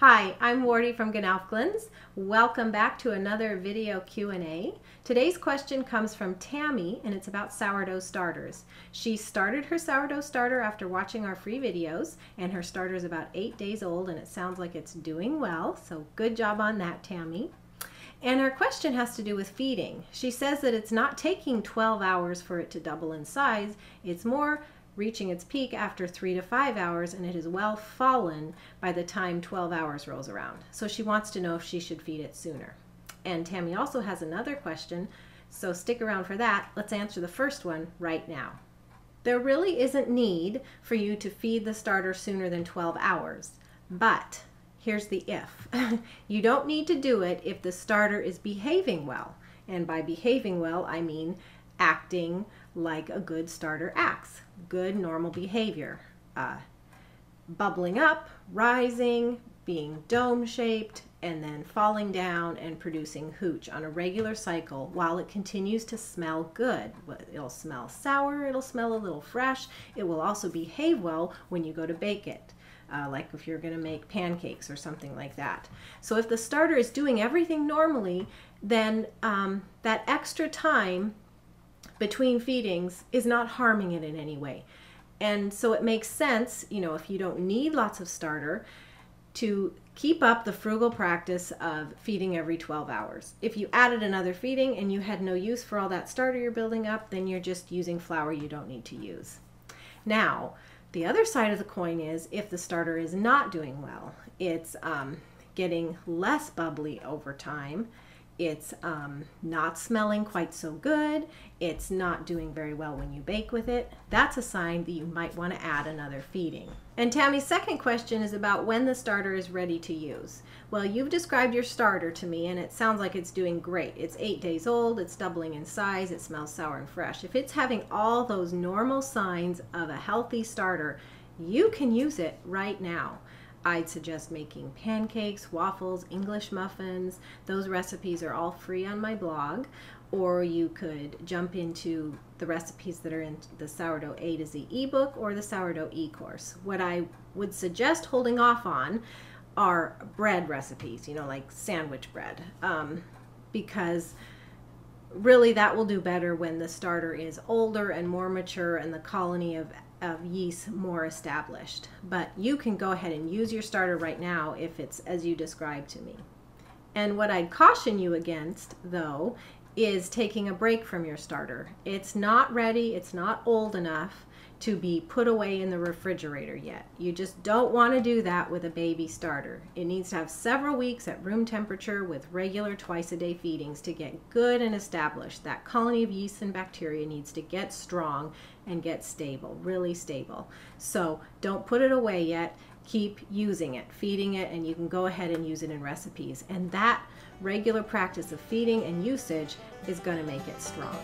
Hi, I'm Wardy from Gnaufglins. Welcome back to another video Q&A. Today's question comes from Tammy and it's about sourdough starters. She started her sourdough starter after watching our free videos, and her starter is about 8 days old and it sounds like it's doing well, so good job on that, Tammy. And her question has to do with feeding. She says that it's not taking 12 hours for it to double in size, it's more reaching its peak after 3 to 5 hours, and it has well fallen by the time 12 hours rolls around. So she wants to know if she should feed it sooner. And Tammy also has another question, so stick around for that. Let's answer the first one right now. There really isn't need for you to feed the starter sooner than 12 hours, but here's the if. You don't need to do it if the starter is behaving well. And by behaving well, I mean acting like a good starter acts. Good normal behavior. Bubbling up, rising, being dome-shaped, and then falling down and producing hooch on a regular cycle while it continues to smell good. It'll smell sour, it'll smell a little fresh. It will also behave well when you go to bake it. Like if you're going to make pancakes or something like that. So if the starter is doing everything normally, then that extra time between feedings is not harming it in any way. And so it makes sense, you know, if you don't need lots of starter, to keep up the frugal practice of feeding every 12 hours. If you added another feeding and you had no use for all that starter you're building up, then you're just using flour you don't need to use. Now, the other side of the coin is if the starter is not doing well, it's getting less bubbly over time, it's not smelling quite so good, it's not doing very well when you bake with it, that's a sign that you might want to add another feeding. And Tammy's second question is about when the starter is ready to use. Well, you've described your starter to me and it sounds like it's doing great. It's 8 days old, it's doubling in size, it smells sour and fresh. If it's having all those normal signs of a healthy starter, you can use it right now. I'd suggest making pancakes, waffles, English muffins. Those recipes are all free on my blog. Or you could jump into the recipes that are in the Sourdough A to Z ebook or the Sourdough e-course. What I would suggest holding off on are bread recipes, you know, like sandwich bread, because really that will do better when the starter is older and more mature and the colony of yeast more established. But you can go ahead and use your starter right now if it's as you described to me. And what I'd caution you against, though, is taking a break from your starter. It's not ready, it's not old enough to be put away in the refrigerator yet. You just don't want to do that with a baby starter. It needs to have several weeks at room temperature with regular twice-a-day feedings to get good and established. That colony of yeast and bacteria needs to get strong and get stable, really stable. So don't put it away yet. Keep using it, feeding it, and you can go ahead and use it in recipes. And that regular practice of feeding and usage is going to make it strong.